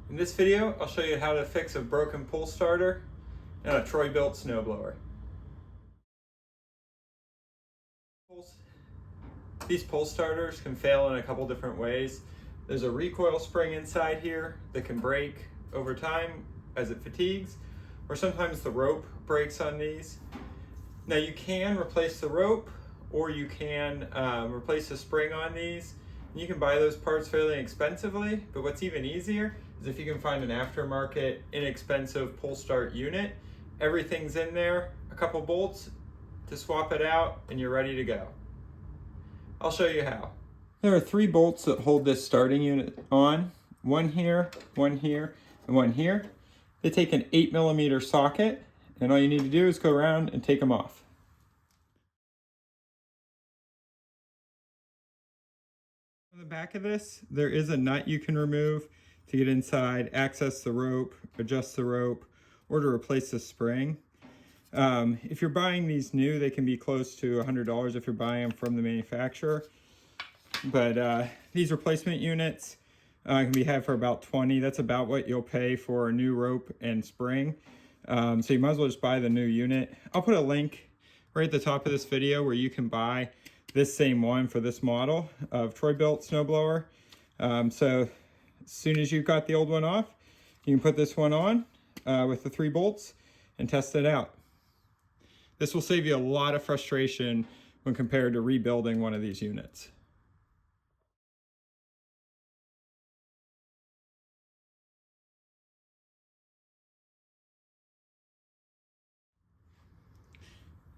In this video, I'll show you how to fix a broken pull starter and a Troy-Bilt snowblower. These pull starters can fail in a couple different ways. There's a recoil spring inside here that can break over time as it fatigues, or sometimes the rope breaks on these. Now you can replace the rope, or you can replace the spring on these. You can buy those parts fairly inexpensively, but what's even easier is if you can find an aftermarket, inexpensive pull start unit. Everything's in there, a couple bolts to swap it out, and you're ready to go. I'll show you how. There are 3 bolts that hold this starting unit on. One here, and one here. They take an 8mm socket, and all you need to do is go around and take them off. On the back of this, there is a nut you can remove to get inside, access the rope, adjust the rope, or to replace the spring. If you're buying these new, they can be close to $100 if you're buying them from the manufacturer. But these replacement units can be had for about $20. That's about what you'll pay for a new rope and spring. So you might as well just buy the new unit. I'll put a link right at the top of this video where you can buy this same one for this model of Troy-Bilt snowblower. So as soon as you've got the old one off, you can put this one on with the 3 bolts and test it out. This will save you a lot of frustration when compared to rebuilding one of these units.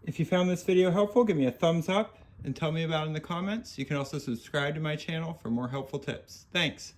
If you found this video helpful, give me a thumbs up and tell me about it in the comments. You can also subscribe to my channel for more helpful tips. Thanks.